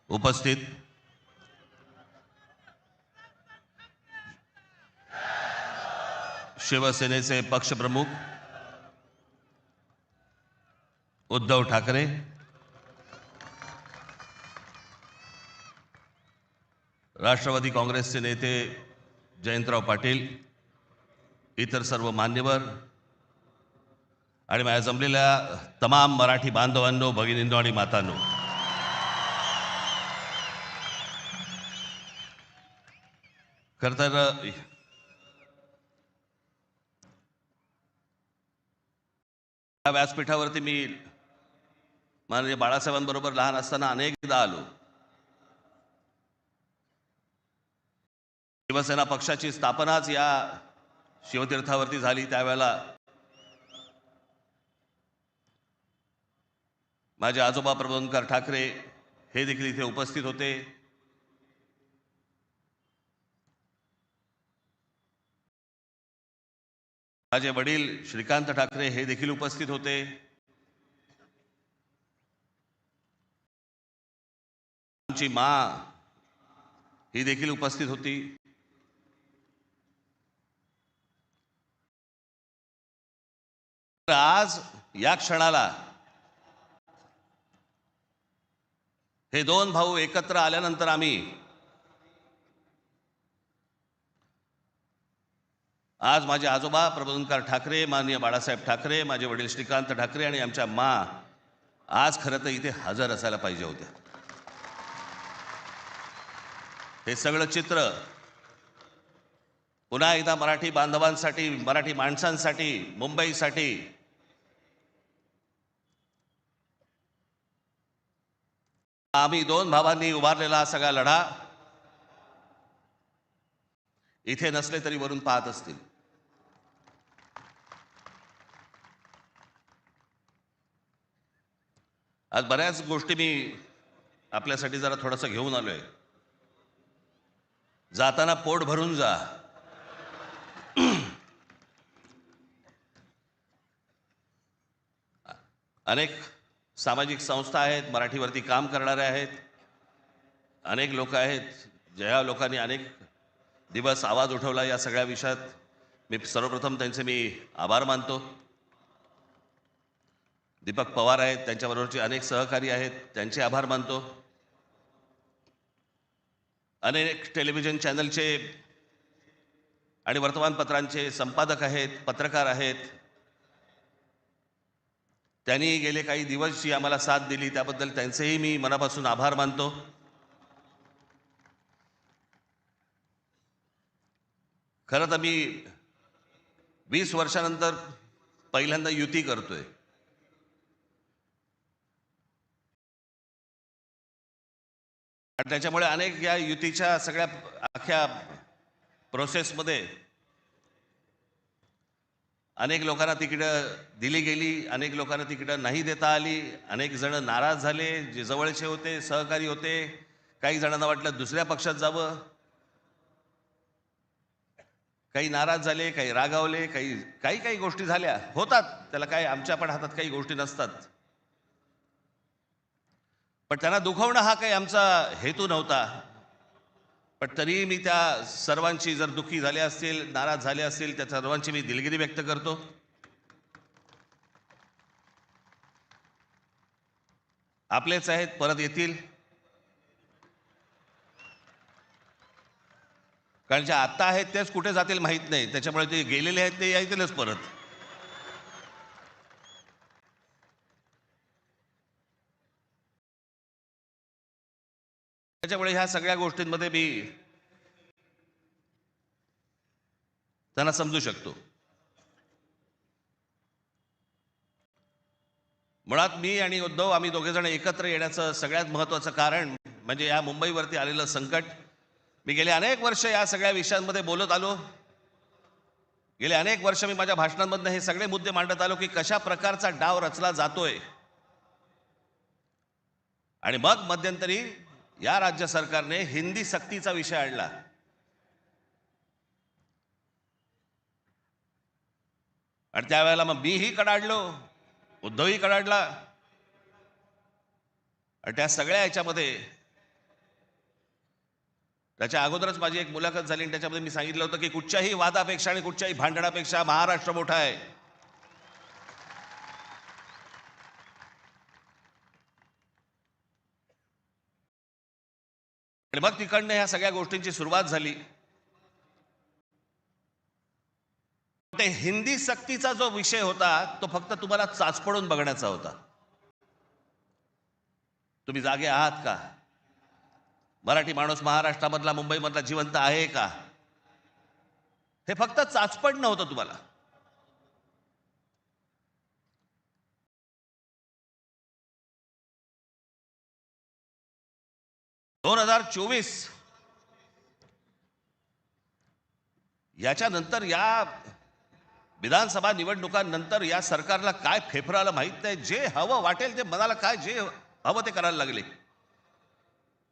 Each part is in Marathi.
उपस्थित शिवसेनेचे पक्षप्रमुख उद्धव ठाकरे, राष्ट्रवादी काँग्रेसचे नेते जयंतराव पाटील, इतर सर्व मान्यवर आणि माझ्या जमलेल्या तमाम मराठी बांधवांनो, भगिनींनो आणि मातांनो, खरं तर या व्यासपीठावरती मी माननीय बाळासाहेबांबरोबर लहान असताना अनेकदा आलो. शिवसेना पक्षाची स्थापनाच या शिवतीर्थावरती झाली. त्यावेळेला माझे आजोबा प्रबोधनकार ठाकरे हे देखील इथे उपस्थित होते. माझे वडील श्रीकांत ठाकरे हे देखील उपस्थित होते. आमची माँ ही देखील उपस्थित होती. आज या क्षणाला हे दोन भाऊ एकत्र आल्यानंतर आम्ही आज माझे आजोबा प्रबोधनकार ठाकरे, माननीय बाळासाहेब ठाकरे, माझे वडील श्रीकांत ठाकरे आणि आमच्या माँ आज खरं तर इथे हजर असायला पाहिजे होत्या. हे सगळं चित्र पुन्हा एकदा मराठी बांधवांसाठी, मराठी माणसांसाठी, मुंबईसाठी आम्ही दोन भावांनी उभारलेला हा सगळा लढा इथे नसले तरी वरून पाहत असतील. आज बऱ्याच गोष्टी मी आपल्यासाठी जरा थोडंसं घेऊन आलोय. जाताना पोट भरून जा. अनेक सामाजिक संस्था आहेत, मराठीवरती काम करणारे आहेत, अनेक लोक आहेत, ज्या लोकांनी अनेक दिवस आवाज उठवला या सगळ्या विषयात. मी सर्वप्रथम त्यांचे मी आभार मानतो. दीपक पवार आहेत, त्यांच्याबरोबरचे अनेक सहकारी आहेत, त्यांचे आभार मानतो. अनेक टेलिव्हिजन चॅनलचे आणि वर्तमानपत्रांचे संपादक आहेत, पत्रकार आहेत, त्यांनी गेले काही दिवस जी आम्हाला साथ दिली त्याबद्दल त्यांचेही मी मनापासून आभार मानतो. खरं तर मी 20 वर्षानंतर पहिल्यांदा युती करतोय. आणि त्याच्यामुळे अनेक या युतीच्या सगळ्या अख्ख्या प्रोसेसमध्ये अनेक लोकांना तिकीटं दिली गेली, अनेक लोकांना तिकीटं नाही देता आली, अनेक जण नाराज झाले, जे जवळचे होते, सहकारी होते. काही जणांना वाटलं दुसऱ्या पक्षात जावं, काही नाराज झाले, काही रागावले, काही गोष्टी झाल्या, होतात. त्याला काय, आमच्या पण हातात काही गोष्टी नसतात. पण त्यांना दुखवणं हा काही आमचा हेतू नव्हता. पण तरी मी त्या सर्वांची, जर दुःखी झाले असतील, नाराज झाले असतील, त्या सर्वांची मी दिलगिरी व्यक्त करतो. आपलेच आहेत, परत येतील. कारण जे आत्ता आहेत तेच कुठे जातील माहीत नाही. त्याच्यामुळे ते गेलेले आहेत ते येतीलच परत. त्याच्यामुळे ह्या सगळ्या गोष्टींमध्ये मी त्यांना समजू शकतो. मुळात मी आणि उद्धव आम्ही दोघे जण एकत्र येण्याचं सगळ्यात महत्त्वाचं कारण म्हणजे या मुंबईवरती आलेलं संकट. मी गेले अनेक वर्ष या सगळ्या विषयांमध्ये बोलत आलो. गेले अनेक वर्ष मी माझ्या भाषणांमधनं हे सगळे मुद्दे मांडत आलो की कशा प्रकारचा डाव रचला जातोय. आणि मग मध्यंतरी या राज्य सरकारने हिंदी सक्तीचा विषय आणला. आणि त्यावेळेला मग मीही कडाडलो, उद्धवही कडाडला. आणि त्या सगळ्या याच्यामध्ये त्याच्या अगोदरच माझी एक मुलाखत झाली आणि त्याच्यामध्ये मी सांगितलं होतं की कुठच्याही वादापेक्षा आणि कुठच्याही भांडणापेक्षा महाराष्ट्र मोठा आहे. आणि मग तिकडनं ह्या सगळ्या गोष्टींची सुरुवात झाली. ते हिंदी सक्तीचा जो विषय होता तो फक्त तुम्हाला चाचपडून बघण्याचा होता. तुम्ही जागे आहात का? मराठी माणूस महाराष्ट्रामधला मुंबईमधला जिवंत आहे का? हे फक्त चाचपड नव्हतं तुम्हाला. (2024) याच्यानंतर या विधानसभा निवडणुकांनंतर या सरकारला काय फेफराला माहित नाही. जे हवं वाटेल ते मनाला काय जे हवं ते करायला लागले.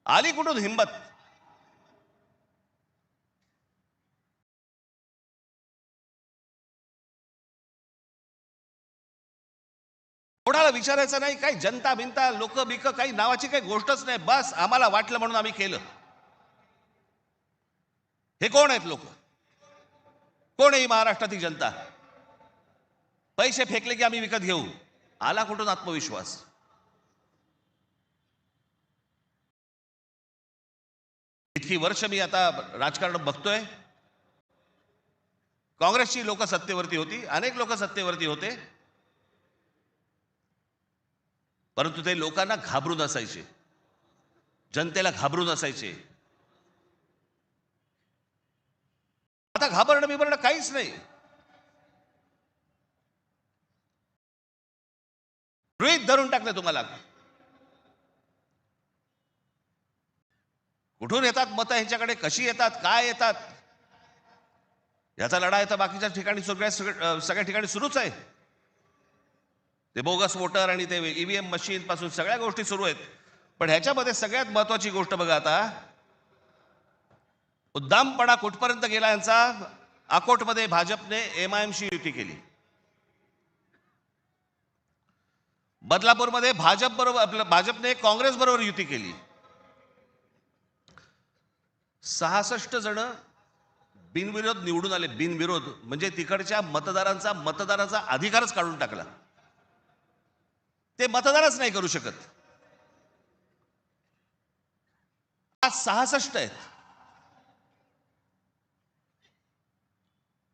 आली कुठून हिंमत? कोणाला विचारायचं नाही, काही जनता बिनता लोक बिक काही नावाची काही गोष्टच नाही. बस आम्हाला वाटलं म्हणून आम्ही केलं. हे कोण आहेत लोक? कोण आहे महाराष्ट्रातील जनता? पैसे फेकले की आम्ही विकत घेऊ. आला कुठून आत्मविश्वास? इतकी वर्ष मी आता राजकारण बघतोय. काँग्रेसची लोक सत्तेवरती होती, अनेक लोक सत्तेवरती होते, परंतु ते लोकांना घाबरून असायचे, जनतेला घाबरून असायचे. आता घाबरणं बिबरणं काहीच नाही. गृहीत धरून टाकलं तुम्हाला. कुठून येतात मतं ह्यांच्याकडे, कशी येतात, काय येतात, याचा लढा तर बाकीच्या ठिकाणी सगळ्या ठिकाणी सुरूच आहे. ते बोगस वोटर आणि ते ईव्हीएम मशीन पासून सगळ्या गोष्टी सुरू आहेत. पण ह्याच्यामध्ये सगळ्यात महत्वाची गोष्ट बघा, आता उद्दामपणा कुठपर्यंत गेला यांचा. अकोटमध्ये भाजपने एमआयएमशी युती केली. बदलापूरमध्ये भाजपने काँग्रेस बरोबर युती केली. 66 जण बिनविरोध निवडून आले. बिनविरोध म्हणजे तिकडच्या मतदारांचा अधिकारच काढून टाकला. ते मतदानच नाही करू शकत. आज 66 आहेत.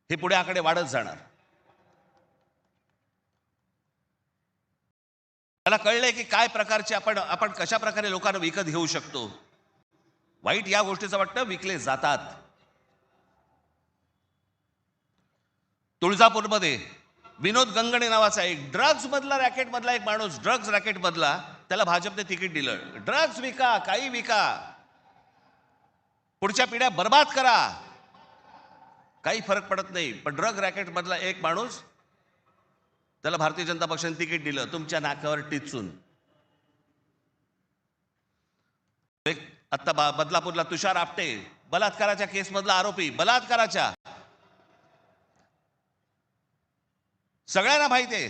हे पुढे आकडे वाढत जाणार. मला कळलंय की काय प्रकारचे आपण कशा प्रकारे लोकांना विकत घेऊ शकतो. वाईट या गोष्टीचं वाटतं विकले जातात. तुळजापूरमध्ये विनोद गंगणे नावाचा एक ड्रग्ज मधला रॅकेट मधला एक माणूस, ड्रग्ज रॅकेट मधला, त्याला भाजपने तिकीट दिलं. ड्रग्ज विका, काही विका, पुढच्या पिढ्या बर्बाद करा, काही फरक पडत नाही. पण ड्रग रॅकेट मधला एक माणूस, त्याला भारतीय जनता पक्षाने तिकीट दिलं तुमच्या नाकावर टिचून. आता बदलापूरला तुषार आपटे, बलात्काराच्या केस मधला आरोपी, बलात्काराच्या, सगळ्यांना माहिती आहे,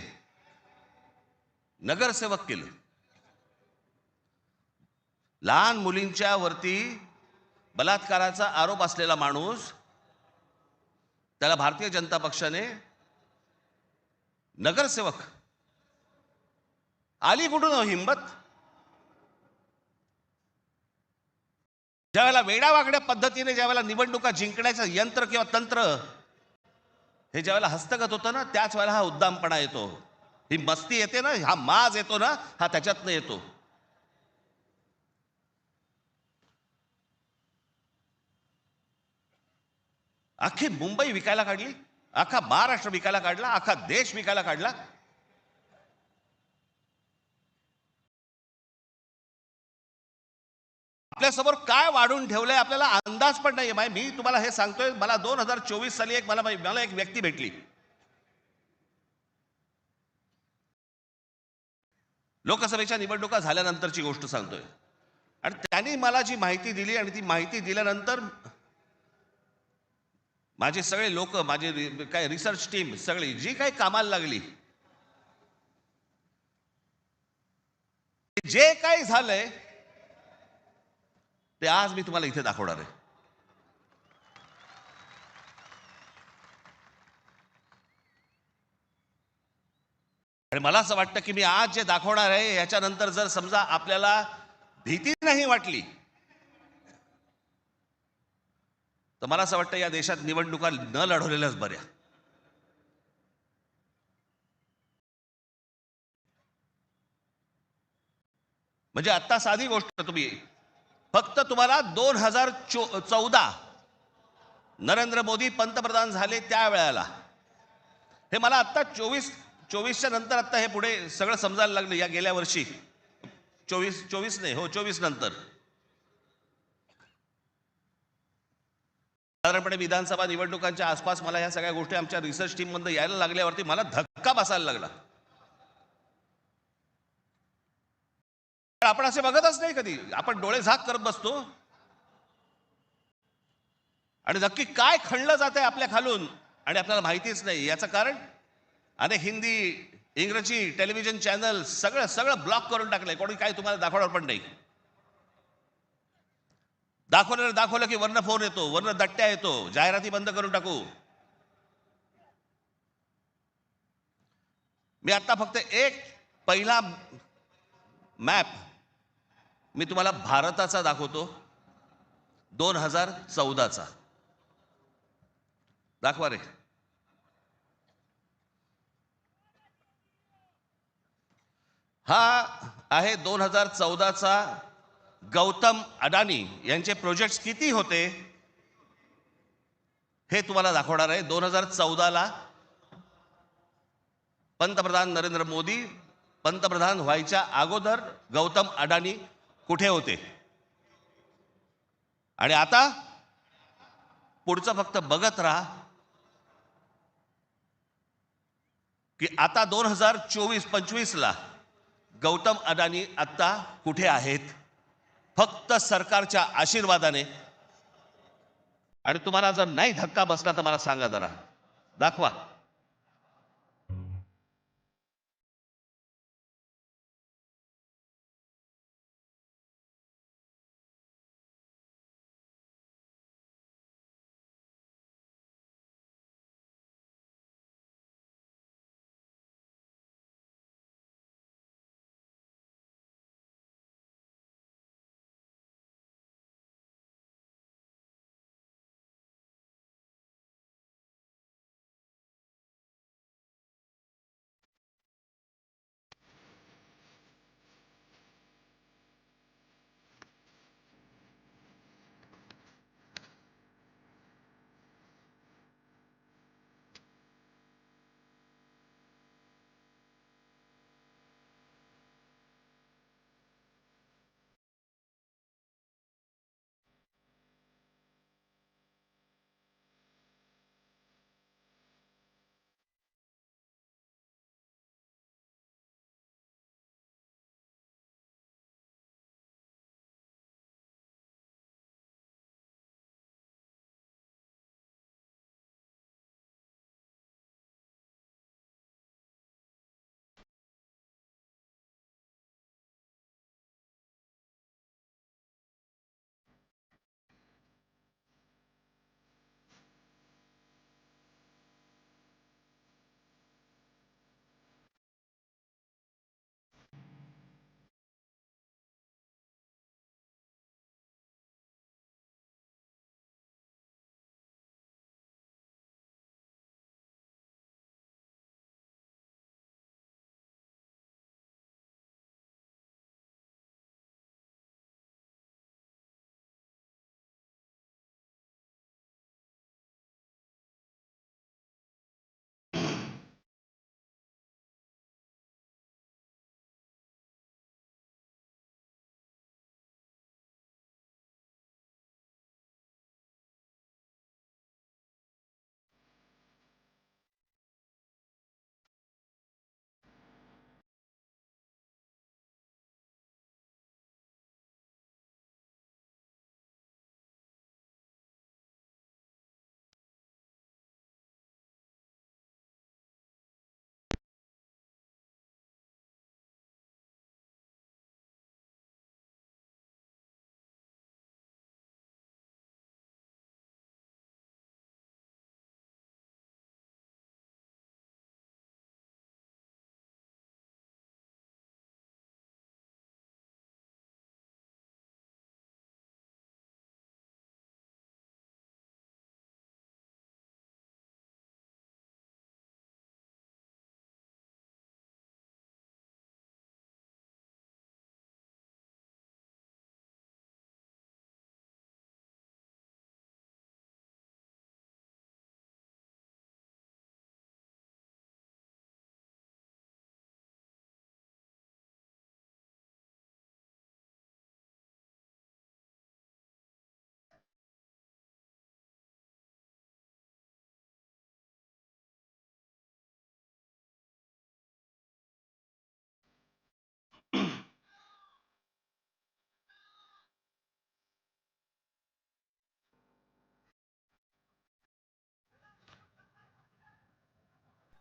नगरसेवक केलं. लहान मुलींच्या वरती बलात्काराचा आरोप असलेला माणूस, त्याला भारतीय जनता पक्षाने नगरसेवक. आली कुठून हिंमत? ज्यावेळेला वेडावाकड्या पद्धतीने ज्यावेळेला निवडणुका जिंकण्याचं यंत्र किंवा तंत्र हे ज्यावेळेला हस्तगत होतं ना, त्याच वेळेला हा उद्दामपणा येतो, ही मस्ती येते ना, हा माज येतो ना, हा त्याच्यातनं येतो. अख्खी मुंबई विकायला काढली, अख्खा महाराष्ट्र विकायला काढला, अख्खा देश विकायला काढला. आपल्यासमोर काय वाढून ठेवलंय आपल्याला अंदाज पण नाहीये. मी तुम्हाला हे सांगतोय, मला 2024 साली मला एक व्यक्ती भेटली. लोकसभेच्या निवडणुका झाल्यानंतरची गोष्ट सांगतोय. आणि त्यांनी मला जी माहिती दिली आणि ती माहिती दिल्यानंतर माझे सगळे लोक, माझे काय रिसर्च टीम सगळी जी काही कामाला लागली, जे काही झालंय ते आज मी तुम्हाला इथे दाखवणार आहे. आणि मला असं वाटतं की मी आज जे दाखवणार आहे याच्यानंतर जर समजा आपल्याला भीती नाही वाटली तर मला असं वाटतं या देशात निवडणुका न लढवलेल्याच बऱ्या. म्हणजे आता साधी गोष्ट, तुम्ही फक्त तुम्हाला 2014 नरेंद्र मोदी पंतप्रधान झाले त्या वेळेला, हे मला आता 24च्या नंतर आता हे पुढे सगळं समजायला लागलं. या गेल्या वर्षी 24 नाही, हो 24 नंतर साधारणपणे विधानसभा निवडणुकांच्या आसपास मला या सगळ्या गोष्टी आमच्या रिसर्च टीम मध्ये यायला लागल्यावरती मला धक्का बसायला लागला. आपण असे बघतच नाही कधी, आपण डोळे झाक करत बसतो आणि नक्की काय खणलं जात आहे आपल्या खालून आणि आपल्याला माहितीच नाही. याचं कारण अनेक हिंदी इंग्रजी टेलिव्हिजन चॅनल सगळं सगळं ब्लॉक करून टाकलंय. कोणी काय तुम्हाला दाखवणार पण नाही. दाखवलं की वरनं फोन येतो, वरनं दट्ट्या येतो, जाहिराती बंद करून टाकू. मी आता फक्त एक पहिला मॅप मी तुम्हाला भारताचा दाखवतो, 2014चा. दाखवा रे. हा आहे 2014चा गौतम अडानी यांचे प्रोजेक्ट्स किती होते हे तुम्हाला दाखवणार आहे. 2014ला पंतप्रधान नरेंद्र मोदी पंतप्रधान व्हायच्या अगोदर गौतम अडानी कुठे होते आणि आता पुढचं फक्त बघत राहा की आता 2024-25ला गौतम अडानी आता कुठे आहेत. फक्त सरकारच्या आशीर्वादाने. आणि तुम्हाला जर नाही धक्का बसला तर मला सांगा जरा, दाखवा.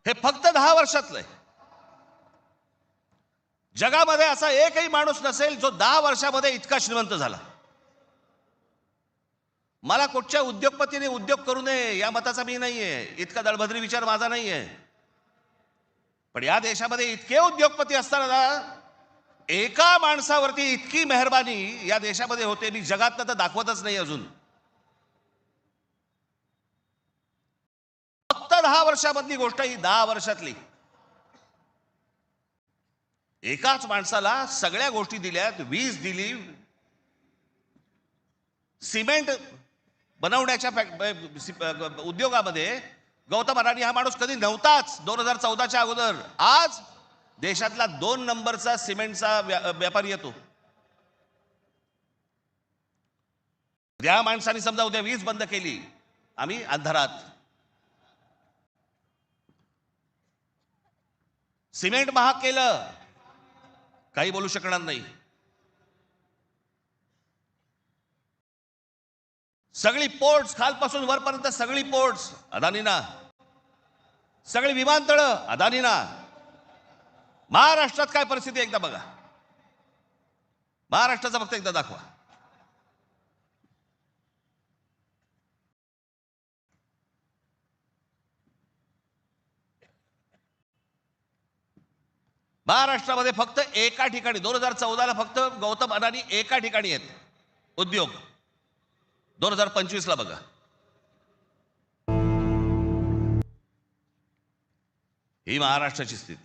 हे फक्त 10 वर्षातलं आहे. जगामध्ये असा एकही माणूस नसेल जो 10 वर्षामध्ये इतका श्रीमंत झाला. मला कुठच्या उद्योगपतीने उद्योग करू नये या मताचा मी नाहीये, इतका दळभद्री विचार माझा नाहीये. पण या देशामध्ये इतके उद्योगपती असताना एका माणसावरती इतकी मेहरबानी या देशामध्ये होते, मी जगात तर दाखवतच नाही अजून. फक्त 10 वर्षामधली गोष्ट ही, 10 वर्षातली. एकाच माणसाला सगळ्या गोष्टी दिल्यात, वीज दिली, सिमेंट बनवण्याच्या उद्योगामध्ये गौतम अडाणी हा माणूस कधी नव्हताच 2014च्या अगोदर. आज देशातला 2 नंबरचा सिमेंटचा व्यापारी येतो. त्या माणसाने समजा उद्या वीज बंद केली, आम्ही अंधारात. सिमेंट महाग केलं, काही बोलू शकणार नाही. सगळी पोर्ट्स खालपासून वरपर्यंत सगळी पोर्ट्स अदानीना, सगळी विमानतळं अदानीना. महाराष्ट्रात काय परिस्थिती एकदा बघा, महाराष्ट्राचा फक्त एकदा दाखवा. महाराष्ट्रामध्ये फक्त एका ठिकाणी 2014ला फक्त गौतम अडाणी एका ठिकाणी आहेत उद्योग. 2025ला बघा, ही महाराष्ट्राची स्थिती.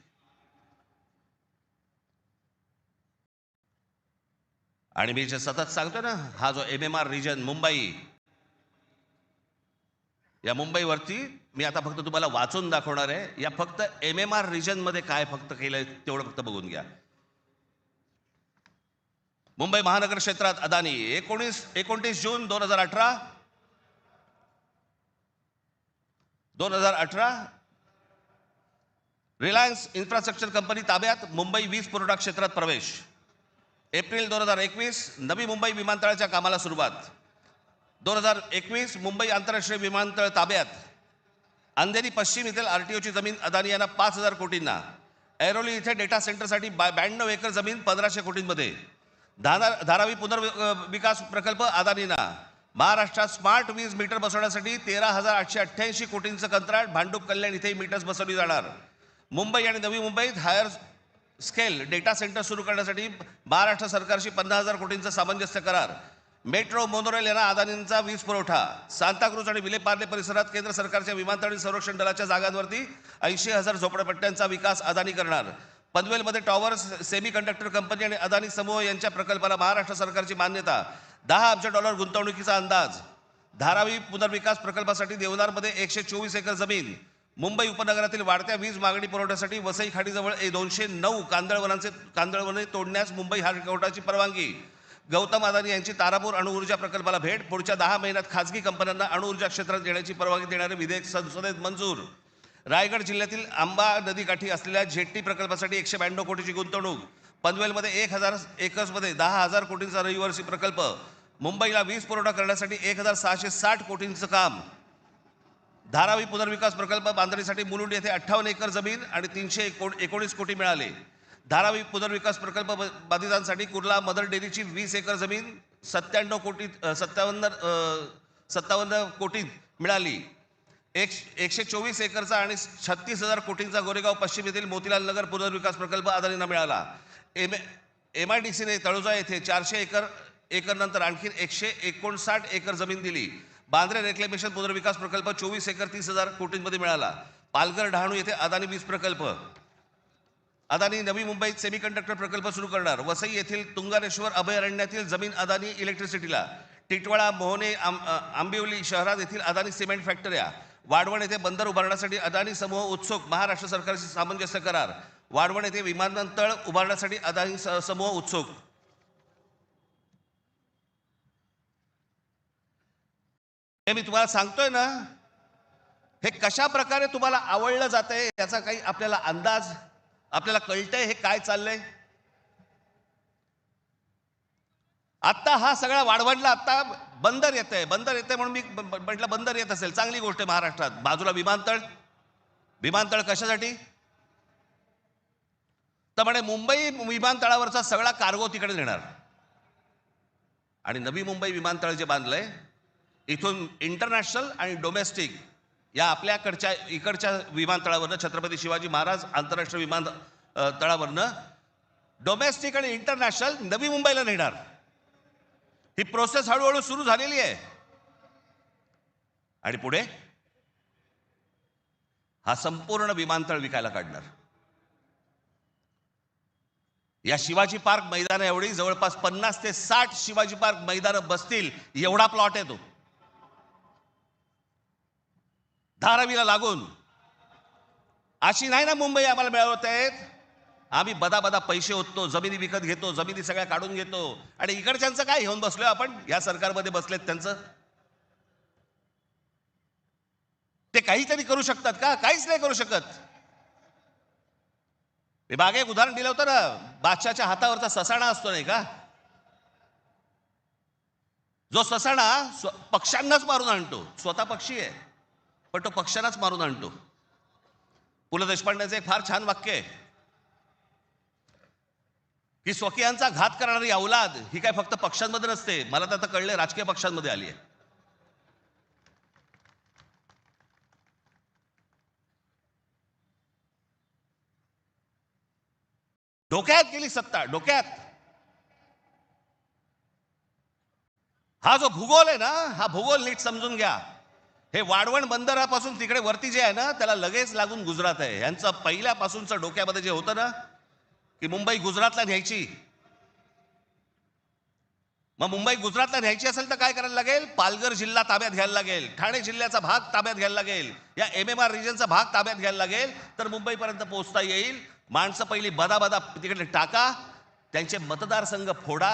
आणि मी जे सतत सांगतो ना, हा जो MMR रिजन मुंबई, या मुंबईवरती मी आता फक्त तुम्हाला वाचून दाखवणार आहे. या फक्त MMR रिजन मध्ये काय फक्त केलंय तेवढं फक्त बघून घ्या. मुंबई महानगर क्षेत्रात अदानी 29 जून 2018 रिलायन्स इन्फ्रास्ट्रक्चर कंपनी ताब्यात मुंबई वीज पुरवठा क्षेत्रात प्रवेश. एप्रिल 2021 नवी मुंबई विमानतळाच्या कामाला सुरुवात. 2021 मुंबई आंतरराष्ट्रीय विमानतळ ताब्यात. अंधेरी पश्चिम येथील RTOची जमीन अदानी यांना 5,000 कोटींना. ऐरोली इथे डेटा सेंटरसाठी 92 एकर जमीन 1,500 कोटींमध्ये. धारावी पुनर्विकास प्रकल्प अदानींना. महाराष्ट्रात स्मार्ट वीज मीटर बसवण्यासाठी 13,888 कोटींचं कंत्राट. भांडूप कल्याण इथे मीटर्स बसवली जाणार. मुंबई आणि नवी मुंबईत हायर स्केल डेटा सेंटर सुरू करण्यासाठी महाराष्ट्र सरकारशी 50,000 कोटींचा सामंजस्य करार. मेट्रो मोनोरेल यांना अदानींचा वीज पुरवठा. सांताक्रूज आणि विलेपार्ले परिसरात केंद्र सरकारच्या विमानतळ आणि संरक्षण दलाच्या जागांवरती 80,000 झोपडपट्ट्यांचा विकास अदानी करणार. पनवेलमध्ये टॉवर्स सेमी कंडक्टर कंपनी आणि अदानी समूह यांच्या प्रकल्पाला महाराष्ट्र सरकारची मान्यता. $10 अब्ज गुंतवणुकीचा अंदाज. धारावी पुनर्विकास प्रकल्पासाठी देवनारमध्ये 124 एकर जमीन. मुंबई उपनगरातील वाढत्या वीज मागणी पुरवठ्यासाठी वसई खाडीजवळ 209 कांदळवने तोडण्यास मुंबई हायकोर्टाची परवानगी. गौतम अदानी यांची तारापूर अणुऊर्जा प्रकल्पाला भेट. पुढच्या 10 महिन्यात खासगी कंपन्यांना अणुऊर्जा क्षेत्रात येण्याची परवानगी देणारे विधेयक संसदेत मंजूर. रायगड जिल्ह्यातील आंबा नदीकाठी असलेल्या जेट्टी प्रकल्पासाठी 192 कोटीची गुंतवणूक. पनवेलमध्ये 1,000 एकर्समध्ये 10,000 कोटींचा रहिवासी प्रकल्प. मुंबईला वीज पुरवठा करण्यासाठी 1,660 कोटींचं काम. धारावी पुनर्विकास प्रकल्प बांधणीसाठी मुलुंड येथे 58 एकर जमीन आणि 319 कोटी मिळाले. धारावी पुनर्विकास प्रकल्प बाधितांसाठी कुर्ला मदर डेअरीची 20 एकर जमीन 57 कोटीत मिळाली. 124 एकरचा आणि 36,000 कोटींचा गोरेगाव पश्चिम येथील मोतीलाल नगर पुनर्विकास प्रकल्प अदानींना मिळाला. MIDCने तळोजा येथे 400 एकर नंतर आणखी 159 एकर जमीन दिली. बांद्रे रेक्लेमेशन पुनर्विकास प्रकल्प 24 एकर 30,000 कोटींमध्ये मिळाला. पालघर डहाणू येथे अदानी वीज प्रकल्प. अदानी नवी मुंबईत सेमीकंडक्टर प्रकल्प सुरू करणार. वसई येथील तुंगारेश्वर अभयारण्यातील जमीन अदानी इलेक्ट्रिसिटीला. टिटवाळा मोहने आंबिवली शहरात येथील अदानी सिमेंट फॅक्टऱ्या. वाढवण येथे बंदर उभारण्यासाठी अदानी समूह उत्सुक. महाराष्ट्र सरकारशी सामंजस्य करार. वाढवण येथे विमानतळ उभारण्यासाठी अदानी समूह उत्सुक. हे मी तुम्हाला सांगतोय ना, हे कशा प्रकारे तुम्हाला आवडलं जातंय याचा काही आपल्याला अंदाज, आपल्याला कळतंय हे काय चाललंय. आता हा सगळा वाढवणला आता बंदर येतंय म्हणून मी म्हटलं बंदर येत असेल चांगली गोष्ट आहे. महाराष्ट्रात बाजूला विमानतळ, विमानतळ कशासाठी? तर म्हणे मुंबई विमानतळावरचा सगळा कार्गो तिकडे नेणार आणि नवी मुंबई विमानतळ जे बांधलंय इथून इंटरनॅशनल आणि डोमेस्टिक या आपल्याकडच्या इकडच्या विमानतळावरनं छत्रपती शिवाजी महाराज आंतरराष्ट्रीय विमानतळावरनं डोमेस्टिक आणि इंटरनॅशनल नवी मुंबईला नेणार. ही प्रोसेस हळूहळू सुरू झालेली आहे आणि पुढे हा संपूर्ण विमानतळ विकायला काढणार. या शिवाजी पार्क मैदान एवढी जवळपास 50 ते 60 शिवाजी पार्क मैदान बसतील एवढा प्लॉट आहे तो, धारावीला लागून. अशी नाही ना मुंबई आम्हाला मिळवत आहेत. आम्ही बदा पैसे ओततो, जमिनी विकत घेतो, जमिनी सगळ्या काढून घेतो आणि इकडच्यांचं काय घेऊन बसलोय आपण? या सरकारमध्ये बसलेत त्यांचं ते काहीतरी करू शकतात का? काहीच नाही करू शकत. मी मागे एक उदाहरण दिलं होतं ना, बादशाच्या हातावरचा ससाणा असतो नाही का, जो ससाणा पक्ष्यांनाच मारून आणतो. स्वतः पक्षी आहे पण तो पक्ष्यांनाच मारून आणतो. पु ल देशपांडेचं एक फार छान वाक्य आहे की स्वकीयांचा घात करणारी औलाद ही काय फक्त पक्षांमध्ये नसते, मला तर आता कळले राजकीय पक्षांमध्ये आली आहे. डोक्यात गेली सत्ता, डोक्यात. हा जो भूगोल आहे ना, हा भूगोल नीट समजून घ्या. हे वाढवण बंदरापासून तिकडे वरती जे आहे ना त्याला लगेच लागून गुजरात आहे. यांचं पहिल्यापासूनचं डोक्यामध्ये जे होतं ना की मुंबई गुजरातला न्यायची, मग मुंबई गुजरातला न्यायची असेल तर काय करायला लागेल? पालघर जिल्हा ताब्यात घ्यायला लागेल, ठाणे जिल्ह्याचा भाग ताब्यात घ्यायला लागेल, या MMR रिजनचा भाग ताब्यात घ्यायला लागेल, तर मुंबईपर्यंत पोहोचता येईल. माणसं पहिली बदा तिकडे टाका, त्यांचे मतदारसंघ फोडा,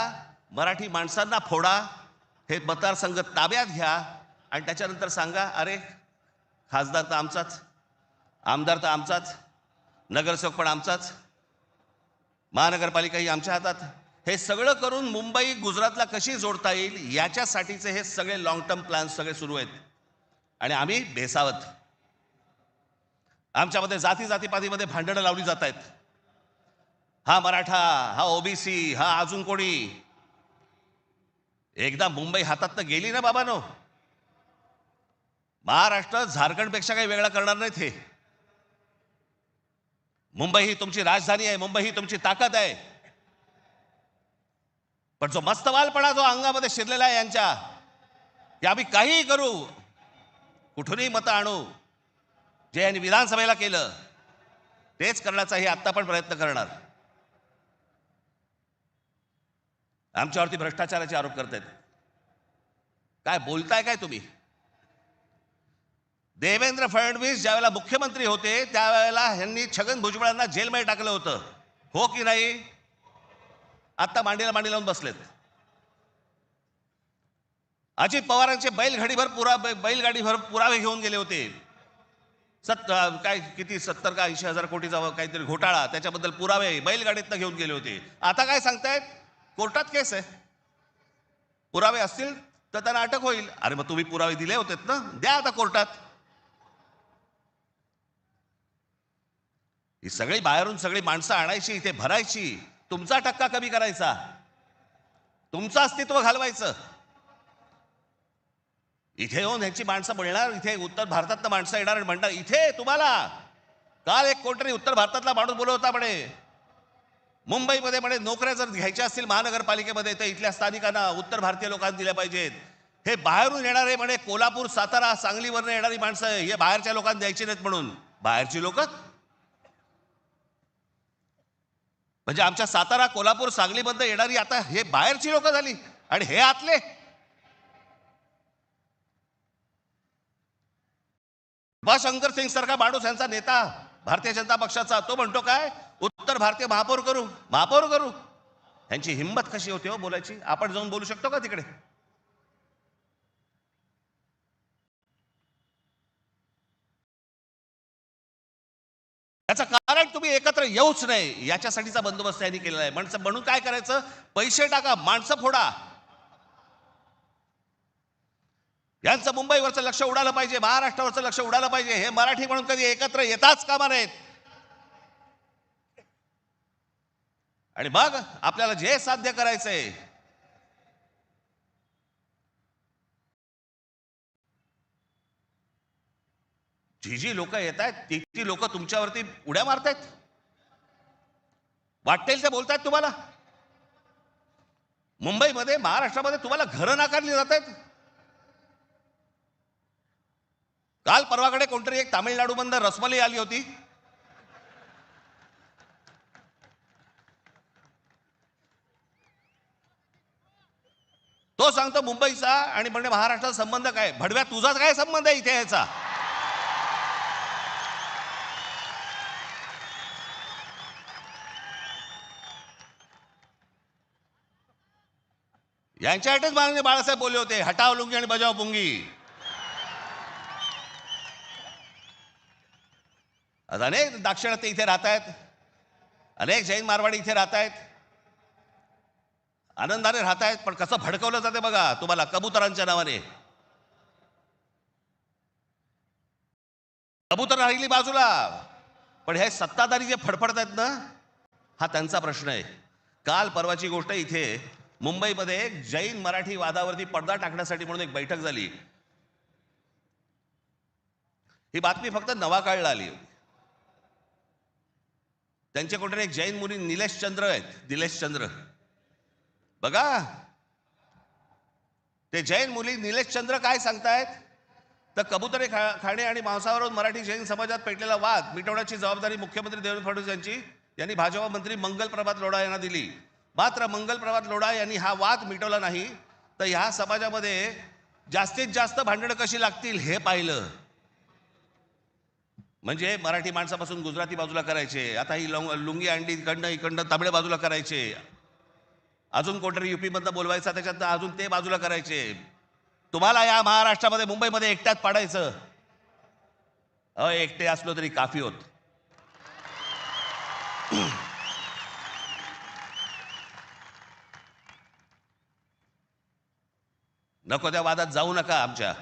मराठी माणसांना फोडा, हे मतदारसंघ ताब्यात घ्या आणि त्याच्यानंतर सांगा अरे खासदार तर आमचाच, आमदार तर आमचाच, नगरसेवक पण आमचाच, महानगरपालिका ही आमच्या हातात. हे सगळं करून मुंबई गुजरातला कशी जोडता येईल याच्यासाठीचे हे सगळे लॉंग टर्म प्लॅन सगळे सुरू आहेत. आणि आम्ही बेसावत, आमच्यामध्ये जातीपातीमध्ये भांडणं लावली जात आहेत. हा मराठा, हा ओबीसी, हा अजून कोणी. एकदा मुंबई हातात गेली ना बाबांनो, महाराष्ट्र झारखंडपेक्षा काही वेगळा करणार नाहीत. हे मुंबई ही तुमची राजधानी आहे, मुंबई ही तुमची ताकद आहे. पण जो मस्तवालपणा जो अंगामध्ये शिरलेला आहे यांच्या, की आम्ही काहीही करू, कुठूनही मतं आणू, जे यांनी विधानसभेला केलं तेच करण्याचा हे आत्ता पण प्रयत्न करणार. आमच्यावरती भ्रष्टाचाराचे आरोप करतायत. काय बोलताय काय तुम्ही? देवेंद्र फडणवीस ज्यावेळेला मुख्यमंत्री होते त्यावेळेला यांनी छगन भुजबळांना जेलमध्ये टाकलं होतं, हो की नाही? आता मांडीला मांडी लावून बसलेत. अजित पवारांचे बैलगाडीभर पुरावे घेऊन गेले होते. काय किती 70 का 80 हजार कोटीचा काहीतरी घोटाळा, त्याच्याबद्दल पुरावे बैलगाडीतनं घेऊन गेले होते. आता काय सांगतायत? कोर्टात केस आहे, पुरावे असतील तर त्यांना अटक होईल. अरे मग तुम्ही पुरावे दिले होते ना, द्या आता कोर्टात. ही सगळी बाहेरून सगळी माणसं आणायची, इथे भरायची, तुमचा टक्का कमी करायचा, तुमचं अस्तित्व घालवायचं. इथे येऊन ह्यांची माणसं मिळणार, इथे उत्तर भारतातनं माणसं येणार आणि म्हणणार इथे तुम्हाला. काल एक कोणतरी उत्तर भारतातला माणूस बोलत होता म्हणे, मुंबईमध्ये म्हणे नोकऱ्या जर घ्यायच्या असतील महानगरपालिकेमध्ये तर इथल्या स्थानिकांना, उत्तर भारतीय लोकांना दिल्या पाहिजेत. हे बाहेरून येणारे म्हणे कोल्हापूर, सातारा, सांगलीवरनं येणारी माणसं हे बाहेरच्या लोकांना द्यायची नाहीत म्हणून. बाहेरची लोक म्हणजे आमच्या सातारा, कोल्हापूर, सांगलीमध्ये येणारी आता हे बाहेरची लोक झाली आणि हे आतले. शंकर सिंग सारखा माणूस यांचा नेता भारतीय जनता पक्षाचा, तो म्हणतो काय उत्तर भारतीय महापौर करू. यांची हिंमत कशी होती हो बोलायची? आपण जाऊन बोलू शकतो का तिकडे? याचं कारण तुम्ही एकत्र येऊच नाही याच्यासाठीचा बंदोबस्त यांनी केलेला आहे. म्हणून काय करायचं? पैसे टाका, माणसं फोडा. यांचं मुंबईवरचं लक्ष उडालं पाहिजे, महाराष्ट्रावरचं लक्ष उडालं पाहिजे. हे मराठी म्हणून कधी एकत्र येताच कामा नयेत. आणि मग आपल्याला जे साध्य करायचंय, जी लोक येत आहेत ती लोक तुमच्यावरती उड्या मारतायत, वाटेल ते बोलतायत तुम्हाला. मुंबईमध्ये, महाराष्ट्रामध्ये तुम्हाला घरं नाकारली जात आहेत. काल परवाकडे कोणतरी एक तामिळनाडू मधून रसमलाई आली होती. तो सांगतो मुंबईचा आणि म्हणजे महाराष्ट्राचा संबंध काय. भडव्या, तुझाच काय संबंध आहे इथे याचा? यांच्यासाठीच माननीय बाळासाहेब बोलले होते, हटाव लुंगी आणि बजाव पुंगी. अनेक दाक्षिणात्य इथे राहत आहेत, अनेक जैन मारवाडी इथे राहत आहेत, आनंदाने राहत आहेत. पण कसं भडकवलं जाते बघा तुम्हाला कबुतरांच्या नावाने. कबूतर राहिली बाजूला, पण हे सत्ताधारी जे फडफडत आहेत ना, हा त्यांचा प्रश्न आहे. काल परवाची गोष्ट, इथे मुंबईमध्ये एक जैन मराठी वादावरती पडदा टाकण्यासाठी म्हणून एक बैठक झाली. ही बातमी फक्त नवाकाळला आली. त्यांचे कोणतरी एक जैन मुली निलेश चंद्र आहेत, निलेश चंद्र बघा. ते जैन मुली निलेश चंद्र काय सांगतायत, तर कबुतरे खाणे आणि मांसावरून मराठी जैन समाजात पेटलेला वाद मिटवण्याची जबाबदारी मुख्यमंत्री देवेंद्र फडणवीस यांनी भाजपा मंत्री मंगल प्रभात लोढा यांना दिली. मात्र मंगल प्रभात लोढा यांनी हा वाद मिटवला नाही, तर ह्या समाजामध्ये जास्तीत जास्त भांडणं कशी लागतील हे पाहिलं. म्हणजे मराठी माणसापासून गुजराती बाजूला करायचे, आता ही लुंगी अंडी इकडनं तामिळ बाजूला करायचे, अजून कोणतरी युपी मधनं बोलवायचा त्याच्यात अजून ते बाजूला करायचे. तुम्हाला या महाराष्ट्रामध्ये, मुंबईमध्ये एकट्यात पाडायचं. एकटे असलो तरी काफी होत. नको त्या वादात जाऊ नका. आमच्या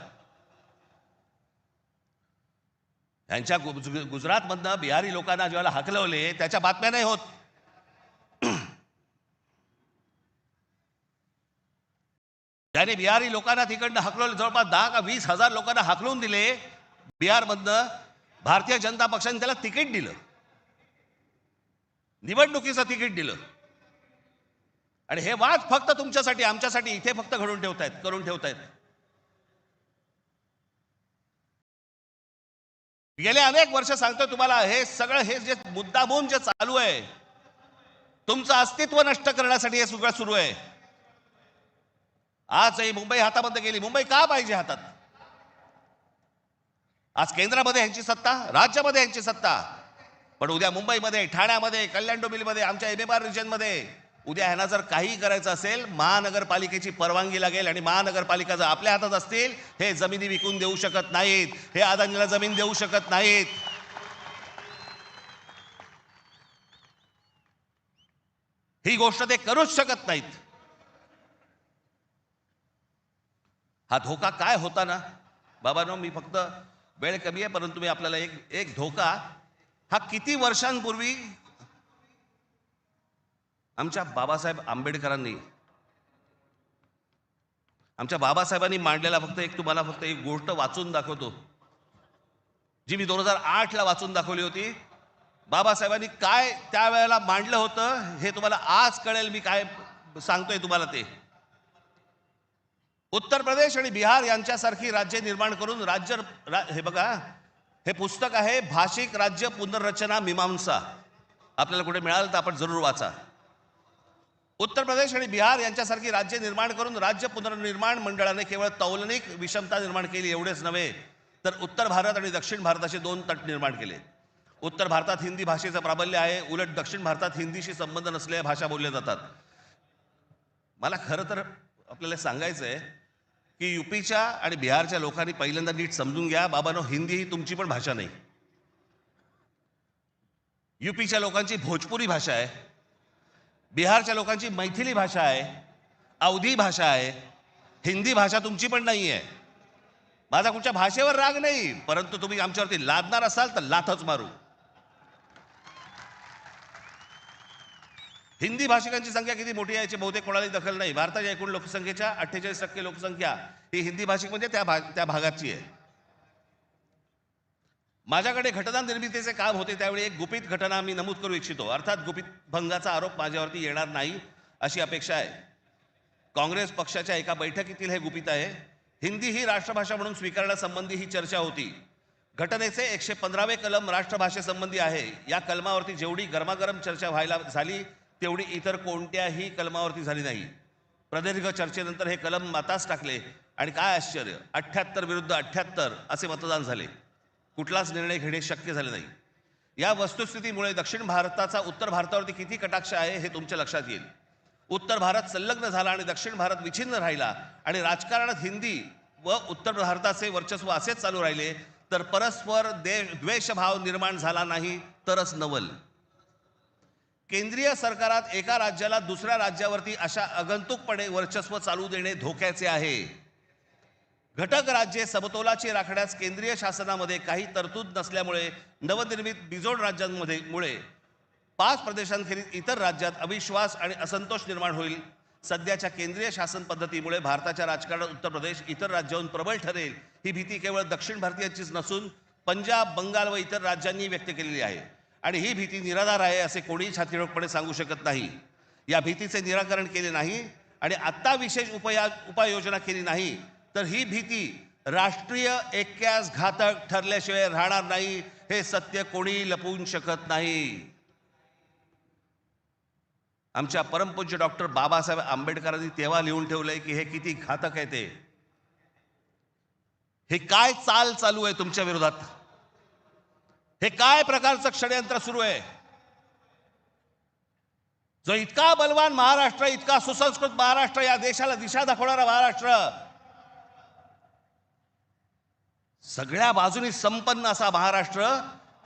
यांच्या गुजरातमधनं बिहारी लोकांना ज्याला हकलवले त्याच्या बातम्या नाही होत. त्याने बिहारी लोकांना तिकडनं हकलवले, जवळपास 10 का 20 हजार लोकांना हकलून दिले बिहारमधनं. भारतीय जनता पक्षाने त्याला तिकीट दिलं, निवडणुकीचं तिकीट दिलं. आणि हे वाद फक्त तुमच्यासाठी, आमच्यासाठी इथे फक्त करून ठेवतायत. गेले अनेक वर्ष सांगतोय तुम्हाला, हे सगळं हे जे मुद्दामून जे चालू आहे, तुमचं अस्तित्व नष्ट करण्यासाठी हे सगळं सुरू आहे. आज ही मुंबई हातामध्ये गेली. मुंबई का पाहिजे हातात? आज केंद्रामध्ये यांची सत्ता, राज्यामध्ये यांची सत्ता, पण उद्या मुंबईमध्ये, ठाण्यामध्ये, कल्याण डोंबिवलीमध्ये, आमच्या MMR रिजनमध्ये उद्या ह्यांना जर काही करायचं असेल, महानगरपालिकेची परवानगी लागेल. आणि महानगरपालिका जर आपल्या हातात असतील, हे जमिनी विकून देऊ शकत नाहीत, हे अदानीला जमीन देऊ शकत नाहीत. ही गोष्ट ते करूच शकत नाहीत. हा धोका काय होता ना बाबांनो, मी फक्त वेळ कमी आहे, परंतु मी आपल्याला एक धोका, हा किती वर्षांपूर्वी आमच्या बाबासाहेब आंबेडकरांनी, आमच्या बाबासाहेबांनी मांडलेला तुम्हाला फक्त एक गोष्ट वाचून दाखवतो, जी मी 2008 ला वाचून दाखवली होती. बाबासाहेबांनी काय त्यावेळेला मांडलं होतं हे तुम्हाला आज कळेल. मी काय सांगतोय तुम्हाला ते. उत्तर प्रदेश आणि बिहार यांच्यासारखी राज्य निर्माण करून हे बघा, हे पुस्तक आहे भाषिक राज्य पुनर्रचना मीमांसा. आपल्याला कुठे मिळालं तर आपण जरूर वाचा. उत्तर प्रदेश आणि बिहार यांच्यासारखी राज्य निर्माण करून राज्य पुनर्निर्माण मंडळाने केवळ तौलनिक विषमता निर्माण केली एवढेच नव्हे, तर उत्तर भारत आणि दक्षिण भारताचे 2 तट निर्माण केले. उत्तर भारतात हिंदी भाषेचं प्राबल्य आहे, उलट दक्षिण भारतात हिंदीशी संबंध नसलेल्या भाषा बोलल्या जातात. मला खरं तर आपल्याला सांगायचं आहे की युपीच्या आणि बिहारच्या लोकांनी पहिल्यांदा नीट समजून घ्या, बाबांनो, हिंदी ही तुमची पण भाषा नाही. युपीच्या लोकांची भोजपुरी भाषा आहे, बिहारच्या लोकांची मैथिली भाषा आहे, अवधी भाषा आहे. हिंदी भाषा तुमची पण नाही आहे. माझा कुठच्या भाषेवर राग नाही, परंतु तुम्ही आमच्यावरती लादणार असाल तर लाथच मारू. हिंदी भाषिकांची संख्या किती मोठी आहे याची बहुतेक कोणालाही दखल नाही. भारताच्या एकूण लोकसंख्येच्या 48% लोकसंख्या ही हिंदी भाषिक म्हणजे त्या भागाची आहे. माझ्याकडे घटना निर्मितीचे काम होते त्यावेळी एक गुपित घटना मी नमूद करू इच्छितो. अर्थात गुपित भंगाचा आरोप माझ्यावरती येणार नाही अशी अपेक्षा आहे. काँग्रेस पक्षाच्या एका बैठकीतील हे गुपित आहे. हिंदी ही राष्ट्रभाषा म्हणून स्वीकारण्यासंबंधी ही चर्चा होती. घटनेचे 115वे कलम राष्ट्रभाषेसंबंधी आहे. या कलमावरती जेवढी गरमागरम चर्चा व्हायला झाली तेवढी इतर कोणत्याही कलमावरती झाली नाही. प्रदीर्घ चर्चेनंतर हे कलम मातास टाकले आणि काय आश्चर्य, 78 विरुद्ध 78 असे मतदान झाले. कुठलाच निर्णय घेणे शक्य झाले नाही. या वस्तुस्थितीमुळे दक्षिण भारताचा उत्तर भारतावरती किती कटाक्ष आहे हे तुमच्या लक्षात येईल. उत्तर भारत संलग्न झाला आणि दक्षिण भारत विच्छिन्न राहिला आणि राजकारणात हिंदी व उत्तर भारताचे वर्चस्व असेच चालू राहिले तर परस्पर द्वेषभाव निर्माण झाला नाही तरच नवल. केंद्रीय सरकारात एका राज्याला दुसऱ्या राज्यावरती अशा आगंतुकपणे वर्चस्व चालू देणे धोक्याचे आहे. घटक राज्ये समतोलाची राखण्यास केंद्रीय शासनामध्ये काही तरतूद नसल्यामुळे नवनिर्मित बिजोड राज्यांमुळे 5 प्रदेशांखेरीज इतर राज्यात अविश्वास आणि असंतोष निर्माण होईल. सध्याच्या केंद्रीय शासन पद्धतीमुळे भारताच्या राजकारणात उत्तर प्रदेश इतर राज्याहून प्रबळ ठरेल ही भीती केवळ दक्षिण भारतीयांचीच नसून पंजाब, बंगाल व इतर राज्यांनी व्यक्त केलेली आहे आणि ही भीती निराधार आहे असे कोणीही छातीरोखपणे सांगू शकत नाही. या भीतीचे निराकरण केले नाही आणि आत्ता विशेष उपाययोजना केली नाही तर ही भीती राष्ट्रीय ऐक्यास घातक ठरल्याशिवाय राहणार नाही. हे सत्य कोणी लपवू शकत नाही. आमच्या परमपूज्य डॉक्टर बाबासाहेब आंबेडकरांनी तेव्हा लिहून ठेवलंय की हे किती घातक आहे ते. हे काय चाल चालू आहे तुमच्या विरोधात, हे काय प्रकारचं षडयंत्र सुरू आहे. जो इतका बलवान महाराष्ट्र, इतका सुसंस्कृत महाराष्ट्र, या देशाला दिशा दाखवणारा महाराष्ट्र, सगळ्या बाजूनी संपन्न असा महाराष्ट्र,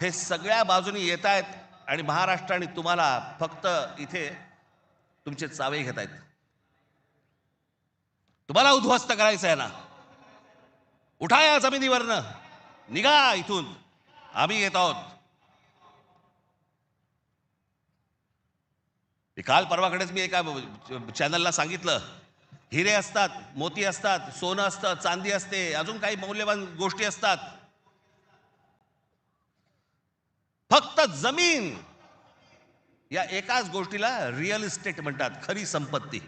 हे सगळ्या बाजूनी येत आहेत आणि महाराष्ट्राने तुम्हाला फक्त इथे तुमचे चावे घेत आहेत. तुम्हाला उद्ध्वस्त करायचं आहे ना. उठा या जमिनीवरनं, निघा इथून, आम्ही येत आहोत. काल परवाकडेच मी एका चॅनलला सांगितलं, हिरे असतात, मोती असतात, सोनं असतं, चांदी असते, अजून काही मौल्यवान गोष्टी असतात. फक्त जमीन या एकाच गोष्टीला रिअल इस्टेट म्हणतात, खरी संपत्ती.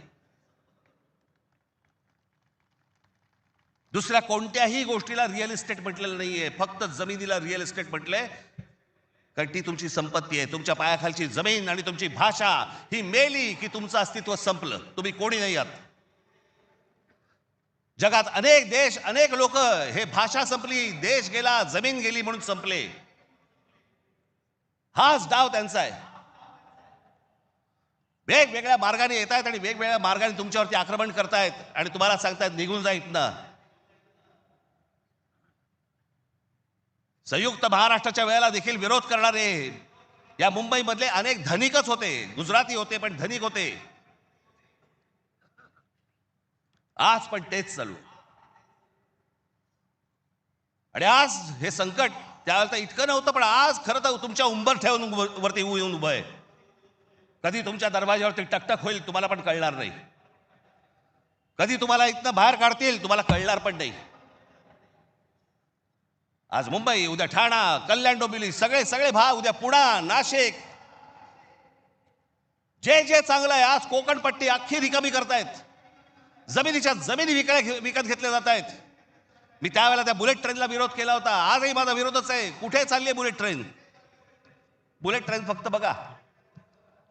दुसऱ्या कोणत्याही गोष्टीला रिअल इस्टेट म्हटलेलं नाहीये, फक्त जमिनीला रिअल इस्टेट म्हटलंय. कारण ती तुमची संपत्ती आहे. तुमच्या पायाखालची जमीन आणि तुमची भाषा ही मेली की तुमचं अस्तित्व संपलं, तुम्ही कोणी नाही आहात. जगात अनेक देश, अनेक लोक हे भाषा संपली, देश गेला, जमीन गेली म्हणून संपले. हाच डाव त्यांचा आहे. वेगवेगळ्या मार्गाने येत आहेत आणि वेगवेगळ्या मार्गाने तुमच्यावरती आक्रमण करतायत आणि तुम्हाला सांगतायत निघून जा इथनं. संयुक्त महाराष्ट्राच्या वेळेला देखील विरोध करणारे या मुंबईमधले अनेक धनिकच होते, गुजराती होते पण धनिक होते. आज पण तेच चालू. आणि आज हे संकट त्यावेळेला इतकं नव्हतं, पण आज खरं तर तुमच्या उंबरठ्यावरून वरती येऊन उभं आहे. कधी तुमच्या दरवाजावरती टकटक होईल तुम्हाला पण कळणार नाही. कधी तुम्हाला इथनं बाहेर काढतील तुम्हाला कळणार पण नाही. आज मुंबई, उद्या ठाणा, कल्याण, डोंबिवली, सगळे सगळे भाग, उद्या पुणा, नाशिक, जे जे चांगलं आहे, आज कोकणपट्टी अख्खी रिकामी करतायत. जमिनीच्या जमिनी विकत घेतल्या जात आहेत. मी त्यावेळेला त्या बुलेट ट्रेनला विरोध केला होता. आजही माझा विरोधच आहे. कुठे चालली आहे बुलेट ट्रेन? बुलेट ट्रेन फक्त बघा,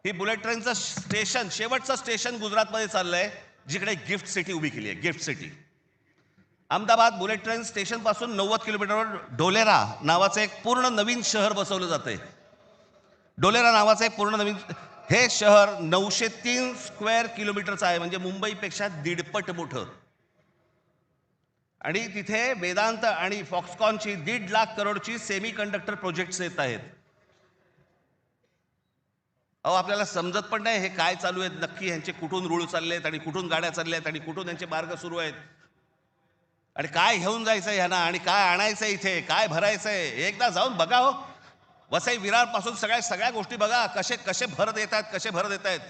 ही बुलेट ट्रेनचं स्टेशन, शेवटचं स्टेशन गुजरातमध्ये चाललंय, जिकडे गिफ्ट सिटी उभी केली आहे. Gift city. Ahmedabad bullet train station पासून 90 किलोमीटरवर ढोलेरा नावाचं एक पूर्ण नवीन शहर बसवलं जाते. ढोलेरा नावाचं एक पूर्ण नवीन, हे शहर 903 स्क्वेअर किलोमीटरचं आहे, म्हणजे मुंबईपेक्षा 1.5 मोठं. आणि तिथे वेदांत आणि फॉक्सकॉनची 1.5 लाख करोडची सेमी कंडक्टर प्रोजेक्ट्स येत आहेत. अहो, आपल्याला समजत पण नाही हे काय चालू आहेत नक्की. ह्यांचे कुठून रूळ चालले आहेत आणि कुठून गाड्या चालल्या आहेत आणि कुठून यांचे मार्ग सुरू आहेत. आणि काय घेऊन जायचंय ह्यांना आणि काय आणायचंय इथे, काय भरायचंय, एकदा जाऊन बघा हो. वसई विरार पासून सगळ्या गोष्टी बघा, कसे कसे भर देत आहेत, कसे भर देत आहेत.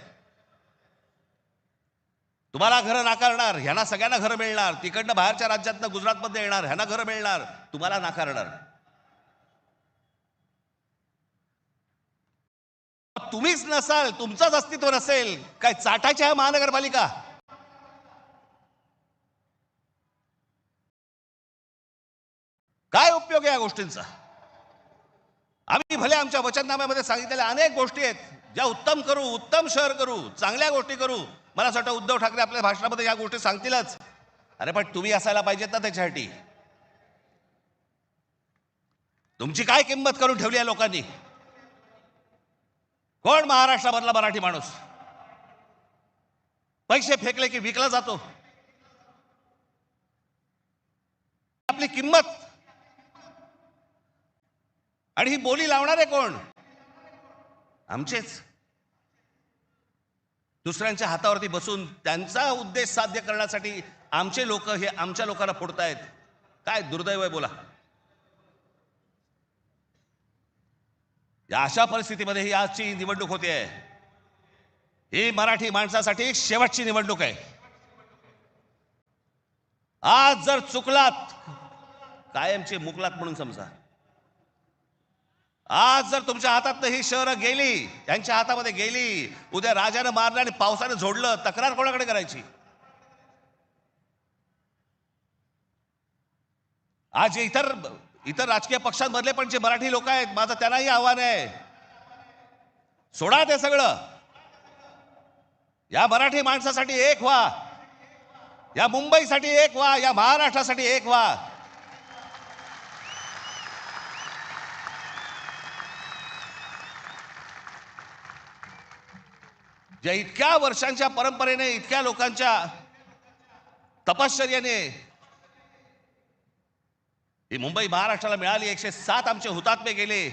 तुम्हाला घरं नाकारणार, ह्यांना सगळ्यांना घरं मिळणार. तिकडनं बाहेरच्या राज्यातनं गुजरातमध्ये येणार, ह्यांना घरं मिळणार, तुम्हाला नाकारणार. तुम्हीच नसाल, तुमचंच अस्तित्व नसेल, काय चाटायची आहे महानगरपालिका? काय उपयोग आहे या गोष्टींचा? आम्ही भले आमच्या वचननाम्यामध्ये सांगितलेल्या अनेक गोष्टी आहेत ज्या उत्तम करू, उत्तम शहर करू, चांगल्या गोष्टी करू. मला असं वाटतं उद्धव ठाकरे आपल्या भाषणामध्ये या गोष्टी सांगतीलच. अरे पण तुम्ही असायला पाहिजेत ना त्याच्यासाठी. तुमची काय किंमत करून ठेवली आहे लोकांनी? कोण महाराष्ट्रामधला मराठी माणूस पैसे फेकले की विकला जातो? आपली किंमत आणि ही बोली लावणारे कोण? आमचेच. दुसऱ्यांच्या हातावरती बसून त्यांचा उद्देश साध्य करण्यासाठी आमचे लोक हे आमच्या लोकांना फोडतायत. काय दुर्दैव आहे बोला. या अशा परिस्थितीमध्ये ही आजची निवडणूक होते आहे. ही मराठी माणसासाठी शेवटची निवडणूक आहे. आज जर चुकलात, कायमचे मुकलात म्हणून समजा. आज जर तुमच्या हातात ही शहरं गेली, त्यांच्या हातामध्ये गेली, उद्या राजानं मारलं आणि पावसानं झोडलं, तक्रार कोणाकडे करायची? आज इतर राजकीय पक्षांमधले पण जे मराठी लोक आहेत, माझं त्यांनाही आव्हान आहे, सोडा ते सगळं. या मराठी माणसासाठी एक व्हा, या मुंबईसाठी एक व्हा, या महाराष्ट्रासाठी एक व्हा. ज्या इतक्या वर्षांच्या परंपरेने, इतक्या लोकांच्या तपश्चर्याने ही मुंबई महाराष्ट्राला मिळाली. 107 आमचे हुतात्मे गेले.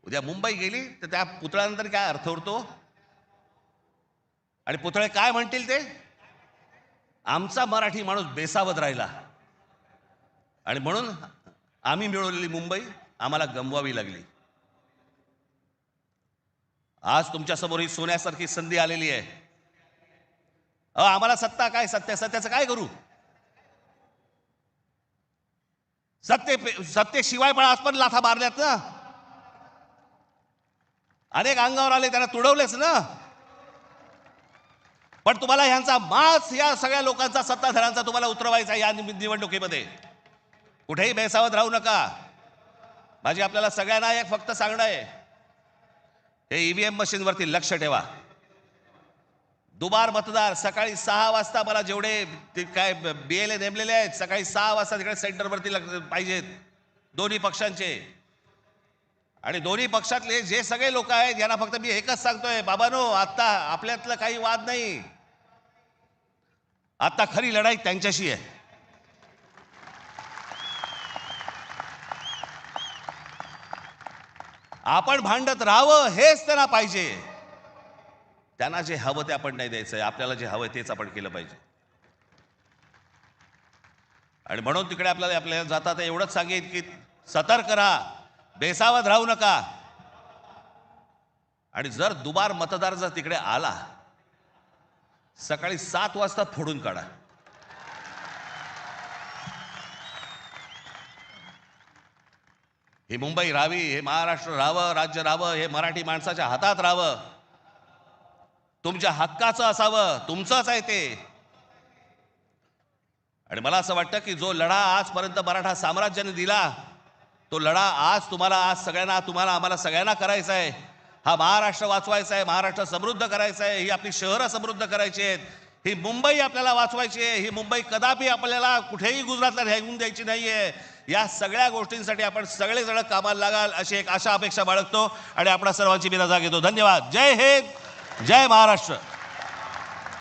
उद्या मुंबई गेली तर त्या पुतळ्यानंतर काय अर्थ उरतो? आणि पुतळे काय म्हणतील ते? आमचा मराठी माणूस बेसावध राहिला आणि म्हणून आम्ही मिळवलेली मुंबई आम्हाला गमवावी लागली. आज तुमच्या समोर ही सोन्यासारखी संधी आलेली आहे. आम्हाला सत्ता काय, सत्याचं काय करू? सत्तेशिवाय पण आज पण लाथा मारल्यात ना. अनेक अंगावर आले, त्यांना तुडवलेच ना. पण तुम्हाला ह्यांचा मास, या सगळ्या लोकांचा, सत्ताधाऱ्यांचा तुम्हाला उतरवायचा या निवडणुकीमध्ये. कुठेही बेसावध राहू नका. माझी आपल्याला सगळ्यांना एक फक्त सांगणं आहे, हे ईव्हीएम मशीनवरती लक्ष ठेवा. दुबार मतदार सकाळी 6 वाजता, मला जेवढे काय BLA नेमलेले आहेत, सकाळी 6 वाजता तिकडे सेंटरवरती पाहिजेत दोन्ही पक्षांचे. आणि दोन्ही पक्षातले जे सगळे लोक आहेत यांना फक्त मी एकच सांगतोय, बाबांनो, आता आपल्यातलं काही वाद नाही. आता खरी लढाई त्यांच्याशी आहे. आपण भांडत राहावं हेच त्यांना पाहिजे. त्यांना जे हवं ते आपण नाही द्यायचंय. आपल्याला जे हवं तेच आपण केलं पाहिजे. आणि म्हणून तिकडे आपल्याला जाता तर एवढंच सांगेन की सतर्क राहा, बेसावध राहू नका. आणि जर दुबार मतदार जर तिकडे आला, सकाळी 7 वाजता फोडून काढा. ही मुंबई राहावी, हे महाराष्ट्र राहावं, राज्य राहावं, हे मराठी माणसाच्या हातात राहावं, तुमच्या हक्काचं असावं, तुमचंच आहे ते. आणि मला असं वाटतं की जो लढा आजपर्यंत मराठा साम्राज्याने दिला, तो लढा आज तुम्हाला, आज सगळ्यांना, तुम्हाला, आम्हाला सगळ्यांना करायचा आहे. हा महाराष्ट्र वाचवायचा आहे, महाराष्ट्र समृद्ध करायचा आहे, ही आपली शहरं समृद्ध करायची आहेत, ही मुंबई आपल्याला वाचवायची आहे. ही मुंबई कदापि आपल्याला कुठेही गुजरातला राहून द्यायची नाहीये. या सगळ्या गोष्टींसाठी आपण सगळेजण कामाला लागाल अशी एक आशा अपेक्षा बाळगतो आणि आपणा सर्वांची मी रजा घेतो. धन्यवाद. जय हिंद, जय महाराष्ट्र.